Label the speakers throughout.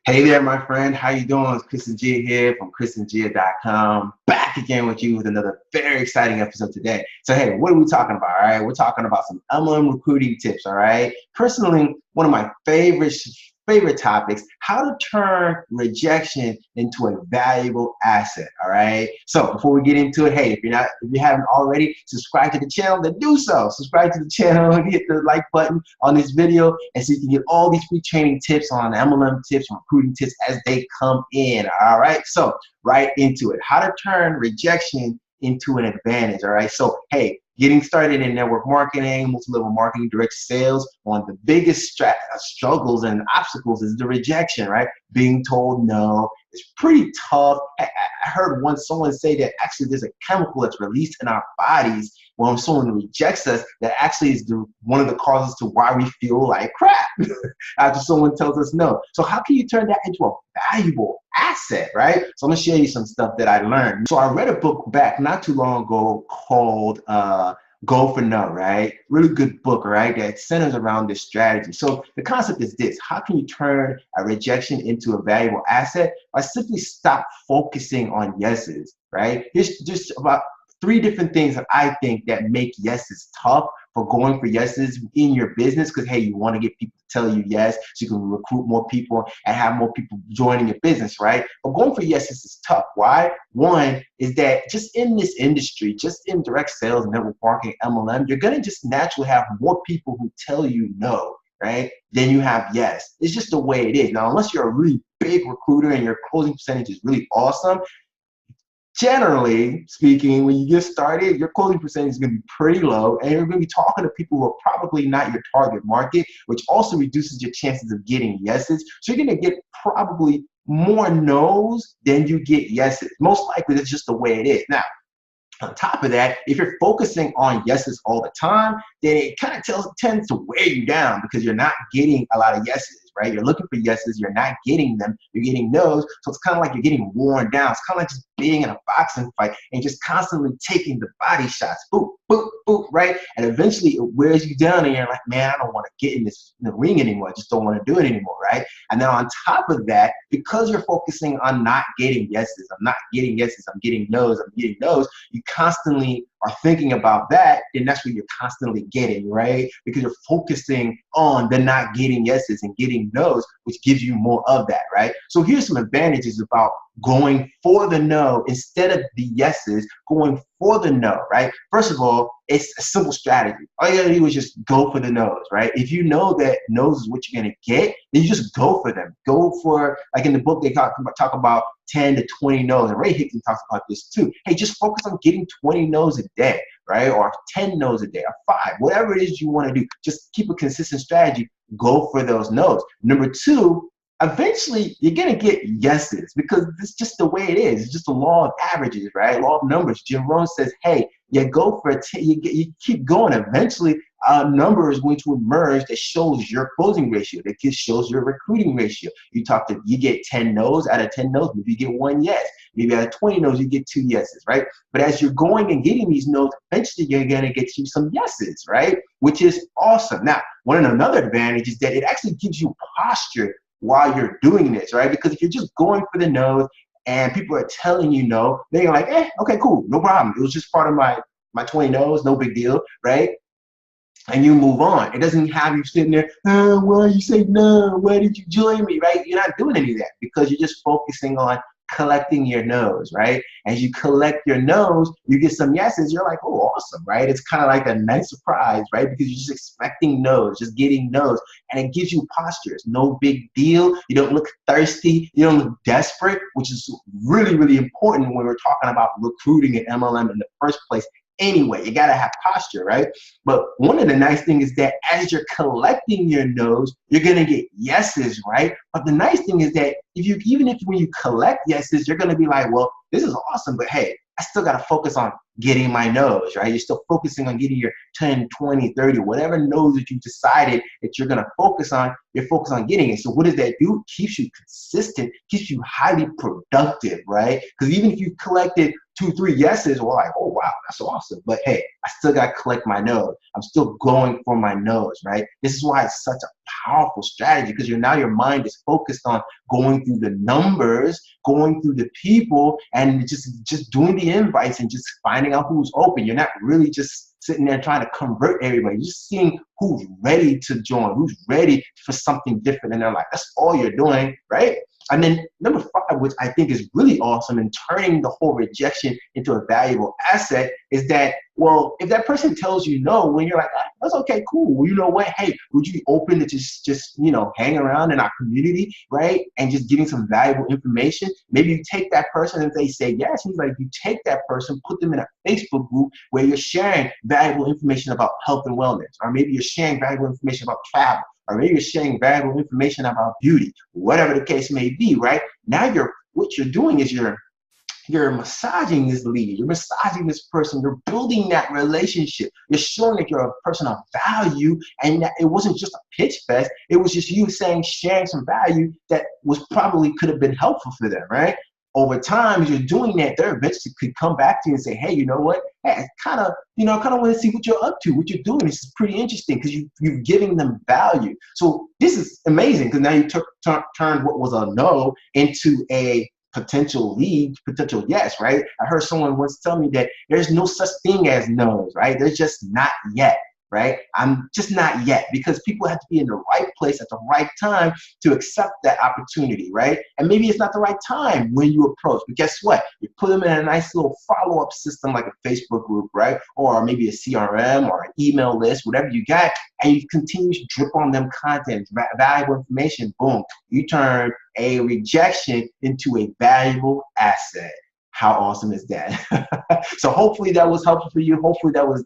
Speaker 1: Hey there, my friend. How you doing? It's Chris and Gia here from chrisandgia.com. Back again with you with another very exciting episode today. So, hey, what are we talking about? All right, we're talking about some MLM recruiting tips. All right. Personally, one of my favorite topics: how to turn rejection into a valuable asset. All right. So, before we get into it, hey, if you haven't already subscribed to the channel, then do so. Subscribe to the channel and hit the like button on this video, and so you can get all these free training tips on MLM tips, recruiting tips as they come in. All right. So, right into it. How to turn rejection into an advantage. All right. So, hey, getting started in network marketing, multi-level marketing, direct sales, one of the biggest struggles and obstacles is the rejection, right? Being told no is pretty tough. I heard once someone say that actually there's a chemical that's released in our bodies when someone rejects us that actually is one of the causes to why we feel like crap after someone tells us no. So how can you turn that into a valuable asset, right? So I'm gonna share you some stuff that I learned. So I read a book back not too long ago called Go for No, right? Really good book, right? That centers around this strategy. So the concept is this: how can you turn a rejection into a valuable asset? By simply stop focusing on yeses, right? Here's just about 3 different things that I think that make yeses tough for going for yeses in your business, because hey, you want to get people to tell you yes so you can recruit more people and have more people joining your business, right? But going for yeses is tough. Why? One is that just in this industry, just in direct sales, network marketing, MLM, you're going to just naturally have more people who tell you no, right, then you have yes. It's just the way it is. Now, unless you're a really big recruiter and your closing percentage is really awesome, generally speaking, when you get started, your closing percentage is going to be pretty low, and you're going to be talking to people who are probably not your target market, which also reduces your chances of getting yeses. So you're going to get probably more no's than you get yeses. Most likely, that's just the way it is. Now, on top of that, if you're focusing on yeses all the time, then it kind of tends to wear you down because you're not getting a lot of yeses, right? You're looking for yeses, you're not getting them, you're getting no's. So it's kind of like you're getting worn down. It's kind of like just being in a boxing fight and just constantly taking the body shots, boop, boop, boop, right? And eventually it wears you down and you're like, man, I don't want to get in the ring anymore. I just don't want to do it anymore, right? And now on top of that, because you're focusing on not getting yeses, I'm not getting yeses, I'm getting no's, you constantly are thinking about that, and that's what you're constantly getting, right? Because you're focusing on the not getting yeses and getting no's, which gives you more of that, right? So here's some advantages about going for the no instead of the yeses, going for the no, right? First of all, it's a simple strategy. All you gotta do is just go for the no's, right? If you know that no's is what you're gonna get, then you just go for them. Go for, like in the book, they talk about 10 to 20 no's, and Ray Hickson talks about this too. Hey, just focus on getting 20 no's a day, right? Or 10 no's a day, or 5, whatever it is you wanna do. Just keep a consistent strategy, go for those no's. Number 2, eventually you're gonna get yeses because it's just the way it is. It's just the law of averages, right? Law of numbers. Jim Rohn says, hey, you go for it, you keep going. Eventually, a number is going to emerge that shows your closing ratio, that shows your recruiting ratio. You get 10 no's. Out of 10 no's, maybe you get 1 yes. Maybe out of 20 no's, you get 2 yeses, right? But as you're going and getting these no's, eventually you're gonna get you some yeses, right? Which is awesome. Now, another advantage is that it actually gives you posture while you're doing this, right? Because if you're just going for the no's and people are telling you no, then you're like, okay, cool, no problem. It was just part of my 20 no's, no big deal, right? And you move on. It doesn't have you sitting there, why you say no? Why did you join me, right? You're not doing any of that because you're just focusing on collecting your no's, right? As you collect your no's, you get some yeses. You're like, oh, awesome, right? It's kind of like a nice surprise, right? Because you're just expecting no's, just getting no's, and it gives you posture. It's no big deal. You don't look thirsty. You don't look desperate, which is really, really important when we're talking about recruiting an MLM in the first place. Anyway, you gotta have posture, right? But one of the nice things is that as you're collecting your no's, you're gonna get yeses, right? But the nice thing is that when you collect yeses, you're gonna be like, well, this is awesome, but hey, I still gotta focus on getting my no's, right? You're still focusing on getting your 10, 20, 30, whatever no's that you decided that you're going to focus on, you're focused on getting it. So what does that do? It keeps you consistent, keeps you highly productive, right? Because even if you collected 2, 3 yeses, we're like, oh, wow, that's awesome. But hey, I still got to collect my no's. I'm still going for my no's, right? This is why it's such a powerful strategy, because now your mind is focused on going through the numbers, going through the people, and just doing the invites and just finding out who's open. You're not really just sitting there trying to convert everybody. You're just seeing who's ready to join, who's ready for something different. And they're like, that's all you're doing, right? And then number 5, which I think is really awesome in turning the whole rejection into a valuable asset, is that, well, if that person tells you no, when you're like, ah, that's okay, cool. Well, you know what? Hey, would you be open to just hang around in our community, right? And just giving some valuable information. Maybe you take that person and they say yes. He's like, you take that person, put them in a Facebook group where you're sharing valuable information about health and wellness, or maybe you're sharing valuable information about travel, or maybe you're sharing valuable information about beauty, whatever the case may be, right? Now what you're doing is you're massaging this lead, you're massaging this person, you're building that relationship, you're showing that you're a person of value, and that it wasn't just a pitch fest, it was just you sharing some value that could have been helpful for them, right? Over time, as you're doing that, they eventually could come back to you and say, hey, you know what? Hey, I kind of want to see what you're up to, what you're doing. This is pretty interesting, because you're giving them value. So this is amazing, because now you turned what was a no into a potential lead, potential yes, right? I heard someone once tell me that there's no such thing as no's, right? There's just not yet, right? I'm just not yet, because people have to be in the right place at the right time to accept that opportunity, right? And maybe it's not the right time when you approach, but guess what? You put them in a nice little follow-up system like a Facebook group, right? Or maybe a CRM or an email list, whatever you got, and you continue to drip on them content, valuable information, boom. You turn a rejection into a valuable asset. How awesome is that? So hopefully that was helpful for you. Hopefully that was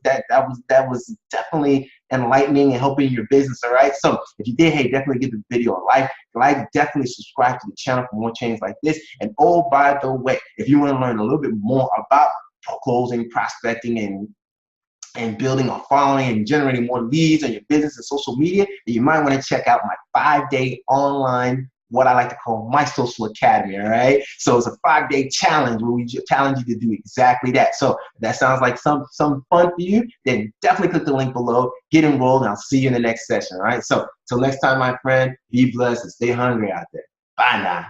Speaker 1: definitely enlightening and helping your business. All right. So if you did, hey, definitely give the video a like, definitely subscribe to the channel for more changes like this. And oh, by the way, if you want to learn a little bit more about closing, prospecting, and building a following and generating more leads on your business and social media, you might want to check out my 5-day online, what I like to call my social academy, all right? So it's a 5-day challenge where we challenge you to do exactly that. So if that sounds like some fun for you, then definitely click the link below, get enrolled, and I'll see you in the next session, all right? So till next time, my friend, be blessed and stay hungry out there. Bye now.